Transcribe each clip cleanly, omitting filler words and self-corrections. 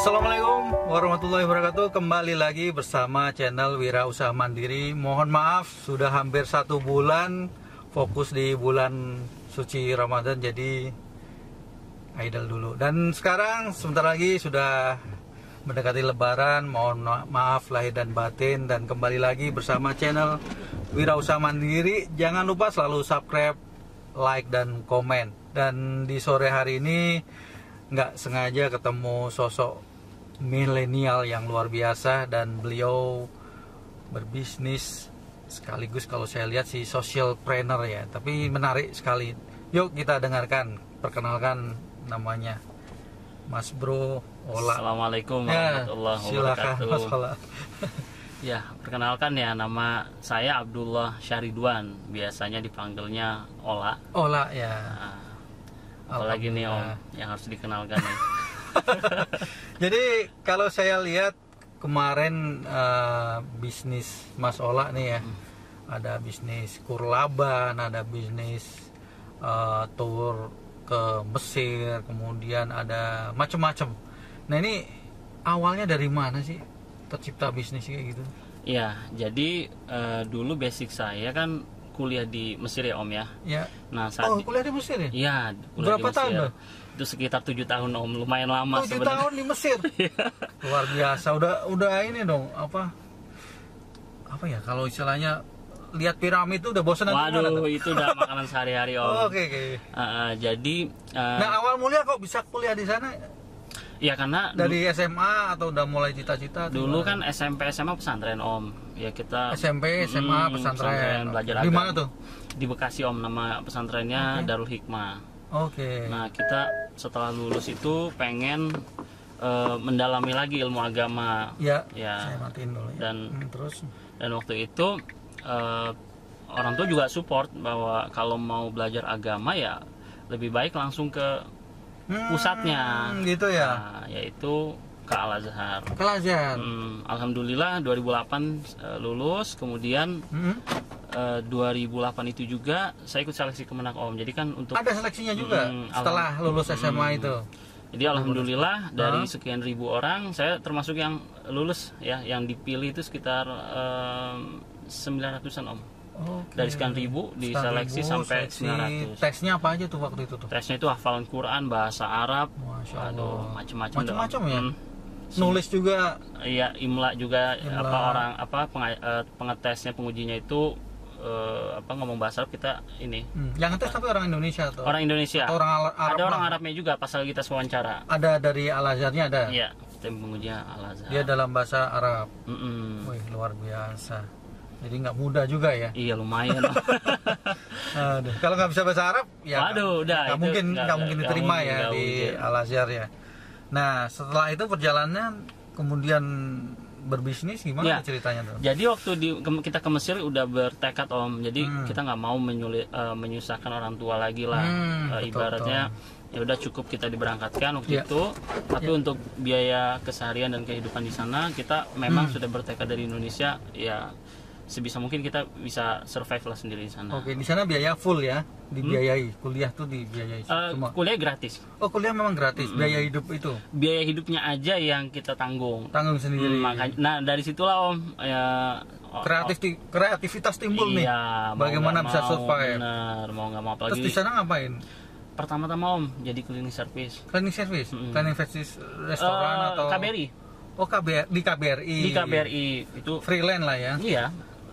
Assalamualaikum warahmatullahi wabarakatuh. Kembali lagi bersama channel Wira Usaha Mandiri. Mohon maaf sudah hampir 1 bulan fokus di bulan suci Ramadan, jadi idle dulu. Dan sekarang sebentar lagi sudah mendekati Lebaran. Mohon maaf lahir dan batin, dan kembali lagi bersama channel Wira Usaha Mandiri. Jangan lupa selalu subscribe, like, dan komen. Dan di sore hari ini nggak sengaja ketemu sosok milenial yang luar biasa, dan beliau berbisnis sekaligus kalau saya lihat si social planner ya, tapi menarik sekali. Yuk kita dengarkan, perkenalkan namanya Mas Bro Ola. Assalamualaikum warahmatullahi wabarakatuh. Silakan Mas Ola. Ya, perkenalkan ya, nama saya Abdullah Syahridwan, biasanya dipanggilnya Ola. Ola ya. Nah, apalagi nih Om yang harus dikenalkan nih. Jadi kalau saya lihat kemarin bisnis Mas Ola nih ya, ada bisnis Kurlaban, ada bisnis tour ke Mesir, kemudian ada macam-macam. Nah ini awalnya dari mana sih tercipta bisnis kayak gitu? Iya, jadi dulu basic saya kan kuliah di Mesir ya Om ya. Ya. Nah, saat kuliah di Mesir ya? Iya, kuliah Berapa di Mesir. tahun tuh? Itu sekitar 7 tahun Om, lumayan lama 7 sebenarnya. tahun di Mesir. Luar biasa. Udah ini dong, apa ya kalau istilahnya lihat piramid itu udah bosan. Waduh, itu udah makanan sehari-hari Om. Oke. Jadi Nah, awal mulia kok bisa kuliah di sana? ya karena Dari SMA atau udah mulai cita-cita? dulu kan SMP SMA pesantren Om. Ya kita SMP SMA pesantren. belajar Di agama. mana tuh? Di Bekasi Om, nama pesantrennya Oke. Darul Hikmah. Oke. Nah, kita setelah lulus itu pengen mendalami lagi ilmu agama. Ya, Ya. saya matiin dulu ya. Terus? Dan waktu itu orang tua juga support bahwa kalau mau belajar agama ya lebih baik langsung ke pusatnya. Gitu ya. Nah, yaitu ke Al-Azhar. Ke Al-Azhar. Alhamdulillah 2008 lulus, kemudian 2008 itu juga saya ikut seleksi Kemenak Om. Jadi kan untuk Ada seleksinya juga setelah lulus SMA itu. Jadi alhamdulillah dari sekian ribu orang saya termasuk yang lulus ya, yang dipilih itu sekitar 900-an Om. Oke. Dari sekian ribu diseleksi sampai 900. Tesnya apa aja tuh waktu itu tuh? Tesnya itu hafalan Quran, bahasa Arab, Masya Allah. waduh, macam-macam. Macam-macam ya. Nulis juga. Iya, imla juga. Imla. Pengetesnya, pengujinya itu ngomong bahasa Arab kita ini. Yang ngetes tapi orang Indonesia atau? Orang Indonesia. Atau orang Arab? Ada orang Arabnya juga pas lagi kita wawancara. Ada dari Al-Azharnya ada? Iya, tim pengujinya Al-Azhar. Dia dalam bahasa Arab. Mm-mm. Wih, luar biasa. Jadi nggak mudah juga ya? Iya, lumayan. Aduh, kalau nggak bisa bahasa Arab, ya Waduh, udah, nggak itu mungkin diterima mungkin, ya nggak di mungkin. Al-Azhar ya. Nah, setelah itu perjalanan kemudian berbisnis gimana Ya. ceritanya tuh? Jadi waktu kita ke Mesir udah bertekad Om. Jadi kita nggak mau menyusahkan orang tua lagi lah. Betul, Ibaratnya ya udah cukup kita diberangkatkan waktu Ya. itu. Tapi untuk biaya keseharian dan kehidupan di sana kita memang sudah bertekad dari Indonesia ya, sebisa mungkin kita bisa survive lah sendiri di sana. Oke, di sana biaya full ya, dibiayai. Kuliah tuh dibiayai semua. Kuliah gratis. Oh, kuliah memang gratis, biaya hidup itu Biaya hidupnya aja yang kita tanggung. tanggung sendiri. Nah dari situlah Om ya, Kreativitas timbul nih. iya, mau Bagaimana nggak bisa mau, survive? bener, mau nggak mau Terus apalagi. di sana ngapain? Pertama-tama Om jadi cleaning service. Cleaning service, cleaning service restoran atau? KBRI. Oh, di KBRI. Di KBRI itu Freelance lah ya. iya.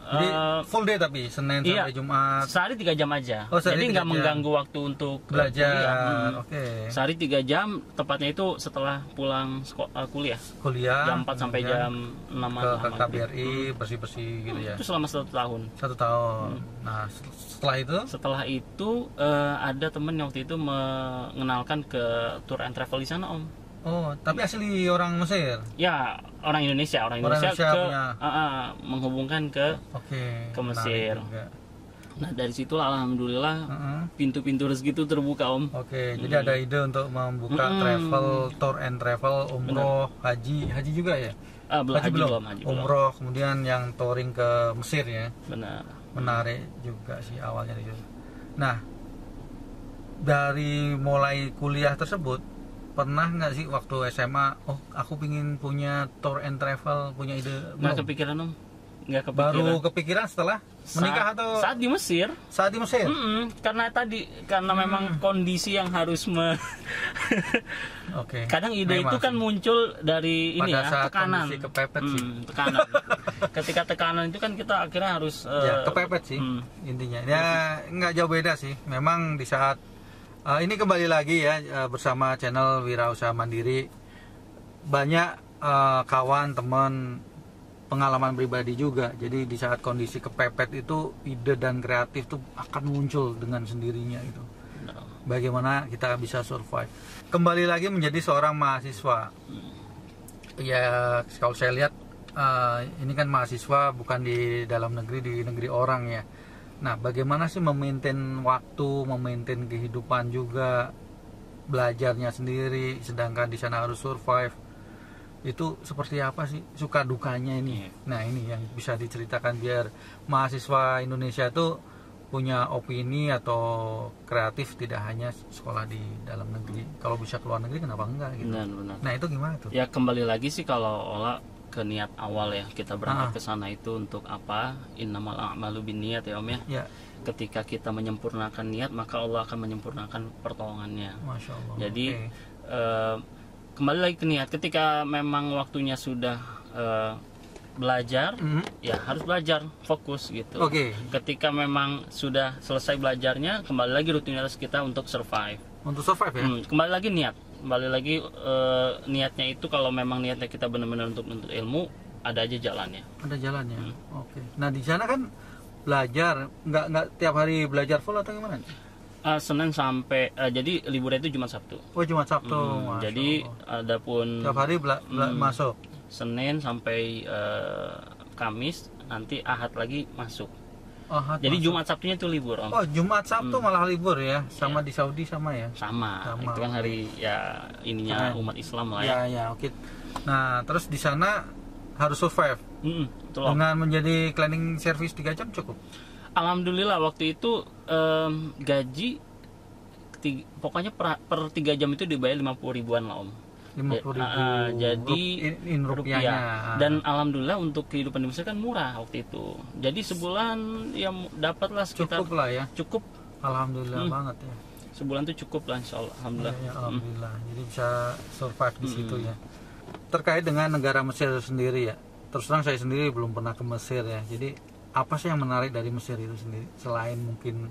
Jadi full day tapi Senin iya, sampai Jumat sehari 3 jam aja. Oh, sehari 3 Jadi nggak jam. mengganggu waktu untuk belajar. kuliah. Oke. Sehari 3 jam, tepatnya itu setelah pulang kuliah. Kuliah Jam 4 sampai kemudian jam 6 ke KBRI bersih-bersih gitu ya. Itu selama 1 tahun. 1 tahun. Nah, setelah itu Ada temen yang waktu itu mengenalkan ke tour and travel di sana Om. oh, tapi asli orang Mesir. Ya, orang Indonesia Indonesia punya. menghubungkan ke Oke. Ke menarik Mesir. juga. Nah, dari situ alhamdulillah pintu-pintu rezeki itu terbuka Om. Oke, jadi ada ide untuk membuka travel, tour and travel, umroh, haji juga ya? Haji belum. Umroh, kemudian yang touring ke Mesir ya. Benar. Menarik juga sih awalnya itu. Nah, dari mulai kuliah tersebut pernah nggak sih waktu SMA, oh aku pingin punya tour and travel, punya ide? Nggak Belum? kepikiran Om. Nggak kepikiran. Baru kepikiran setelah menikah atau Saat di Mesir. saat di Mesir? Karena memang kondisi yang harus Oke. kadang ide Memang itu kan sih. muncul dari ini Pada ya, saat tekanan. kondisi kepepet sih. Tekanan. Ketika tekanan itu kan kita akhirnya harus Ya, kepepet sih intinya. Ya nggak jauh beda sih. Memang di saat ini kembali lagi ya bersama channel Wirausaha Mandiri, banyak kawan teman pengalaman pribadi juga. Jadi di saat kondisi kepepet itu ide dan kreatif tuh akan muncul dengan sendirinya itu. Bagaimana kita bisa survive. Kembali lagi menjadi seorang mahasiswa. Ya kalau saya lihat ini kan mahasiswa bukan di dalam negeri, di negeri orang ya. Nah, bagaimana sih memaintain waktu, memaintain kehidupan juga, belajarnya sendiri, sedangkan di sana harus survive. Itu seperti apa sih suka dukanya ini? Nah, ini yang bisa diceritakan biar mahasiswa Indonesia itu punya opini atau kreatif, tidak hanya sekolah di dalam negeri. Kalau bisa keluar negeri kenapa enggak gitu. Benar. Nah, itu gimana tuh? Ya kembali lagi sih kalau olah ke niat awal ya, kita berangkat ke sana itu untuk apa? Innamal a'malu binniyat ya Om ya. Ya, Ketika kita menyempurnakan niat, maka Allah akan menyempurnakan pertolongannya. Masya Allah. Jadi Oke. kembali lagi ke niat. Ketika memang waktunya sudah belajar, ya harus belajar fokus gitu. Oke. Ketika memang sudah selesai belajarnya, kembali lagi rutinitas kita untuk survive. Untuk survive ya. Kembali lagi niat. Kembali lagi niatnya itu, kalau memang niatnya kita benar-benar untuk menuntut ilmu, ada aja jalannya. Ada jalannya. Oke. Nah, di sana kan belajar nggak tiap hari belajar full atau gimana? Senin sampai jadi liburnya itu Jumat Sabtu. Oh, Jumat Sabtu. Masya Jadi Allah. adapun tiap hari masuk. Senin sampai Kamis, nanti Ahad lagi masuk. Ahad Jadi masuk. Jumat Sabtunya itu libur Om. Oh, Jumat Sabtu malah libur ya. Sama di Saudi sama ya. Sama. Sama. Itu kan hari ya ininya Keren. umat Islam lah Ya, ya. ya, oke. Nah, terus di sana harus survive. Betul Om. Dengan menjadi cleaning service 3 jam cukup. Alhamdulillah waktu itu gaji pokoknya per 3 jam itu dibayar 50 ribuan lah Om. 50.000 jadi in rupiahnya. Dan alhamdulillah untuk kehidupan di Mesir kan murah waktu itu. Jadi sebulan ya dapatlah sekitar Cukup lah ya. cukup. Alhamdulillah banget ya. Sebulan tuh cukup lah insyaallah. Alhamdulillah. Ya, alhamdulillah. Jadi bisa survive di situ ya. Terkait dengan negara Mesir sendiri ya. Terus terang saya sendiri belum pernah ke Mesir ya. Jadi apa sih yang menarik dari Mesir itu sendiri selain mungkin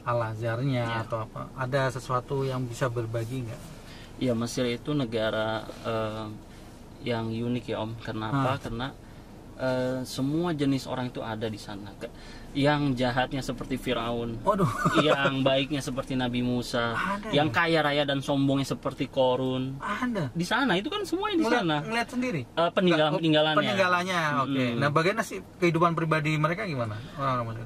Al-Azharnya atau apa? Ada sesuatu yang bisa berbagi nggak? Ya Mesir itu negara yang unik ya Om. Kenapa? Karena semua jenis orang itu ada di sana. Yang jahatnya seperti Firaun, Waduh. yang baiknya seperti Nabi Musa, Ada yang ya? kaya raya dan sombongnya seperti Korun. Ada. Di sana itu kan semuanya di sana. Ngeliat sendiri. Peninggalannya. Peninggalannya, oke. Nah, bagaimana sih kehidupan pribadi mereka gimana? Orang Mesir.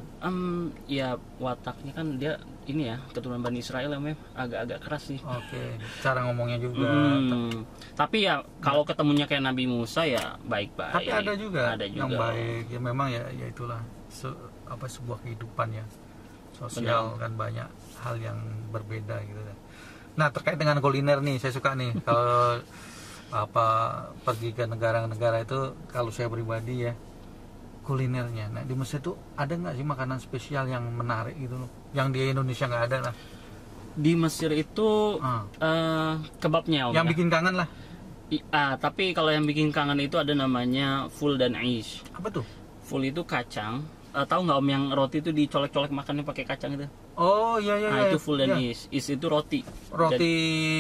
Ya wataknya kan dia ini ya keturunan Bani Israel ya, agak-agak keras sih. Oke. Cara ngomongnya juga. Tapi ya kalau ketemunya kayak Nabi Musa ya baik-baik. Tapi ada juga yang juga. baik. Ya memang ya itulah sebuah kehidupan ya. Sosial kan banyak hal yang berbeda gitu kan. Nah, terkait dengan kuliner nih, saya suka nih kalau pergi ke negara-negara itu, kalau saya pribadi ya kulinernya. Nah, di Mesir tuh ada nggak sih makanan spesial yang menarik gitu loh, yang di Indonesia nggak ada lah? Di Mesir itu kebabnya Om, yang ya. bikin kangen lah. Tapi kalau yang bikin kangen itu ada namanya ful dan aish. Apa tuh? Ful itu kacang. Tahu nggak Om yang roti itu dicolek-colek makannya pakai kacang itu? Oh iya iya. Nah, iya. itu full dan Iya. is itu roti. Roti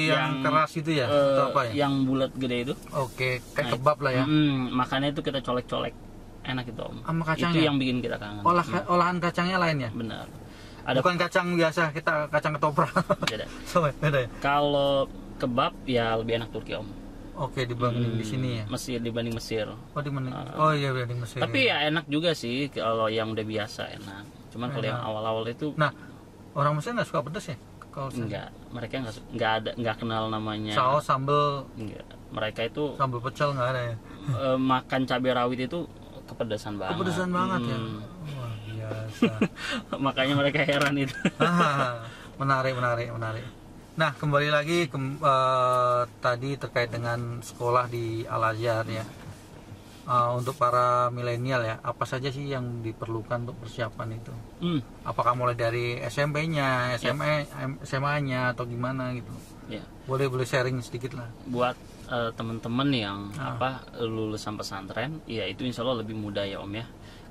yang keras itu ya? Atau apa ya? Yang bulat gede itu. Oke, kayak kebab lah ya. Makannya itu kita colek-colek, enak itu Om. Sama kacangnya? Itu yang bikin kita kangen. Olahan kacangnya lain ya? Benar. Bukan kacang biasa, kita kacang ketoprak. Beda. Beda ya? Kalau kebab ya lebih enak Turki Om. Oke, dibanding di sini ya? Mesir dibanding Mesir. Oh, oh iya, dibanding Mesir. Tapi ya enak juga sih kalau yang udah biasa enak. Cuman kalau yang awal-awal itu Nah, orang Mesir nggak suka pedas ya? Kalau enggak, mereka nggak kenal namanya saus, sambal, enggak. Mereka itu sambal pecel nggak ada ya? makan cabai rawit itu kepedesan banget. Kepedesan banget ya? Wah, biasa. Makanya mereka heran itu. menarik. Nah, kembali lagi tadi terkait dengan sekolah di Al-Azhar ya. Untuk para milenial ya, apa saja sih yang diperlukan untuk persiapan itu? Apakah mulai dari SMP-nya, SMA-nya atau gimana gitu? Ya. Boleh sharing sedikit lah. Buat teman-teman yang lulusan pesantren, ya itu insya Allah lebih mudah ya Om ya.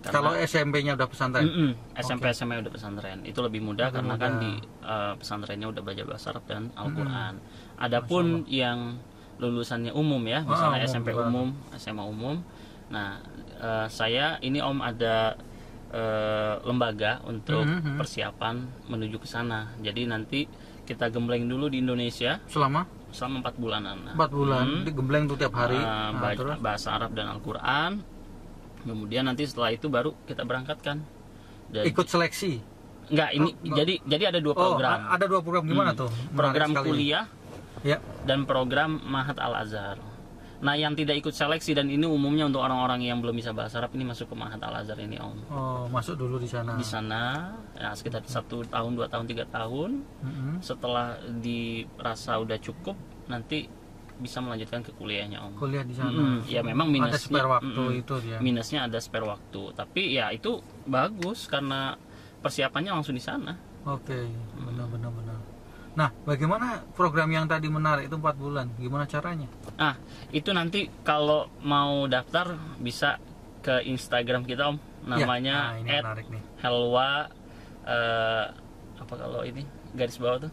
Kalau SMP-nya udah pesantren? SMP SMA udah pesantren, itu lebih mudah karena kan di pesantrennya udah belajar bahasa Arab dan Al-Quran. Adapun yang lulusannya umum ya, misalnya SMP umum, SMA umum. Nah, saya ini Om ada lembaga untuk persiapan menuju ke sana. Jadi nanti kita gembleng dulu di Indonesia selama 4 bulanan. 4 bulan digembleng tuh tiap hari. Bahasa Arab dan Al-Quran. Kemudian nanti setelah itu baru kita berangkatkan. Ikut seleksi? Enggak, ini jadi ada 2 program. Ada 2 program, gimana tuh? Program kuliah ya, dan program Ma'had Al-Azhar. Nah, yang tidak ikut seleksi dan ini umumnya untuk orang-orang yang belum bisa bahasa Arab ini masuk ke Ma'had Al-Azhar ini Om. Oh, masuk dulu di sana. Di sana ya sekitar 1 tahun, 2 tahun, 3 tahun. Setelah dirasa udah cukup, nanti bisa melanjutkan ke kuliahnya Om. Kuliah di sana. Ya memang minusnya ada spare waktu itu ya. Minusnya ada spare waktu, tapi ya itu bagus karena persiapannya langsung di sana. Oke, benar. Nah, bagaimana program yang tadi menarik itu 4 bulan? Gimana caranya? Itu nanti kalau mau daftar bisa ke Instagram kita Om. Namanya ya, ini menarik nih. Helwa apa kalau ini garis bawah tuh?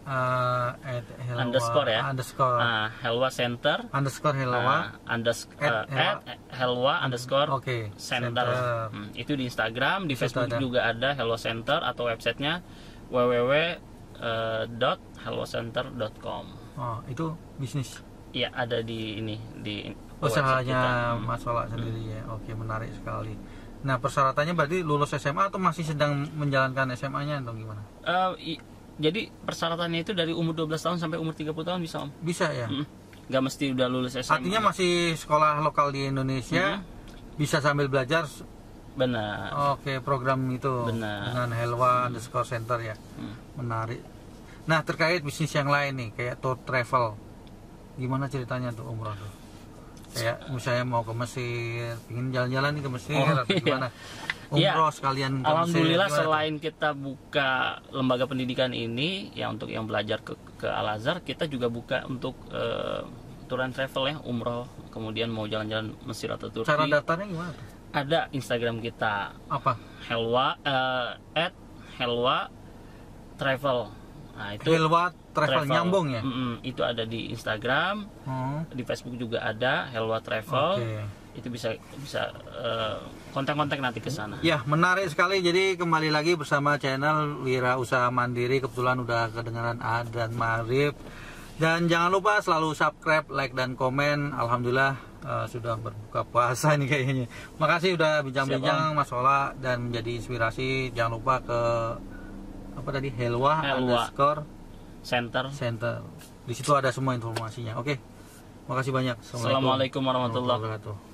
Helwa, underscore ya. Helwa Center. Underscore Helwa. Helwa underscore Center. Center. Itu di Instagram, di Facebook juga ada Helwa Center atau websitenya www.helwacenter.com. Oh, itu bisnis? Iya, ada di ini di usahanya Mas Sola sendiri ya. Oke, menarik sekali. Nah, persyaratannya berarti lulus SMA atau masih sedang menjalankan SMA-nya atau gimana? Jadi persyaratannya itu dari umur 12 tahun sampai umur 30 tahun bisa Om. Bisa ya? Nggak mesti udah lulus SMA. Artinya masih sekolah lokal di Indonesia, bisa sambil belajar. Benar. Oke, program itu. Benar. Dengan Helwa underscore Center ya. Menarik. Nah, terkait bisnis yang lain nih, kayak tour travel, gimana ceritanya tuh umroh tuh? Kayak misalnya mau ke Mesir, ingin jalan-jalan nih ke Mesir, atau gimana? Umroh sekalian ke Alhamdulillah Mesir, selain kita buka lembaga pendidikan ini, ya untuk yang belajar ke Al-Azhar, kita juga buka untuk tour and travel ya, umroh, kemudian mau jalan-jalan Mesir atau Turki. Cara daftarnya gimana tuh? Ada Instagram kita. Apa? Helwa @helwa travel. Nah, itu Helwa travel nyambung ya? Itu ada di Instagram, di Facebook juga ada Helwa Travel. Itu bisa kontak-kontak nanti ke sana. Ya, menarik sekali. Jadi kembali lagi bersama channel Wira Usaha Mandiri. Kebetulan udah kedengaran adzan maghrib. Dan jangan lupa selalu subscribe, like dan komen. Alhamdulillah sudah berbuka puasa ini kayaknya. Makasih udah bincang-bincang Mas Sola dan menjadi inspirasi. Jangan lupa ke apa tadi Helwa underscore Center. Di situ ada semua informasinya. Oke. Makasih banyak. Assalamualaikum warahmatullahi wabarakatuh.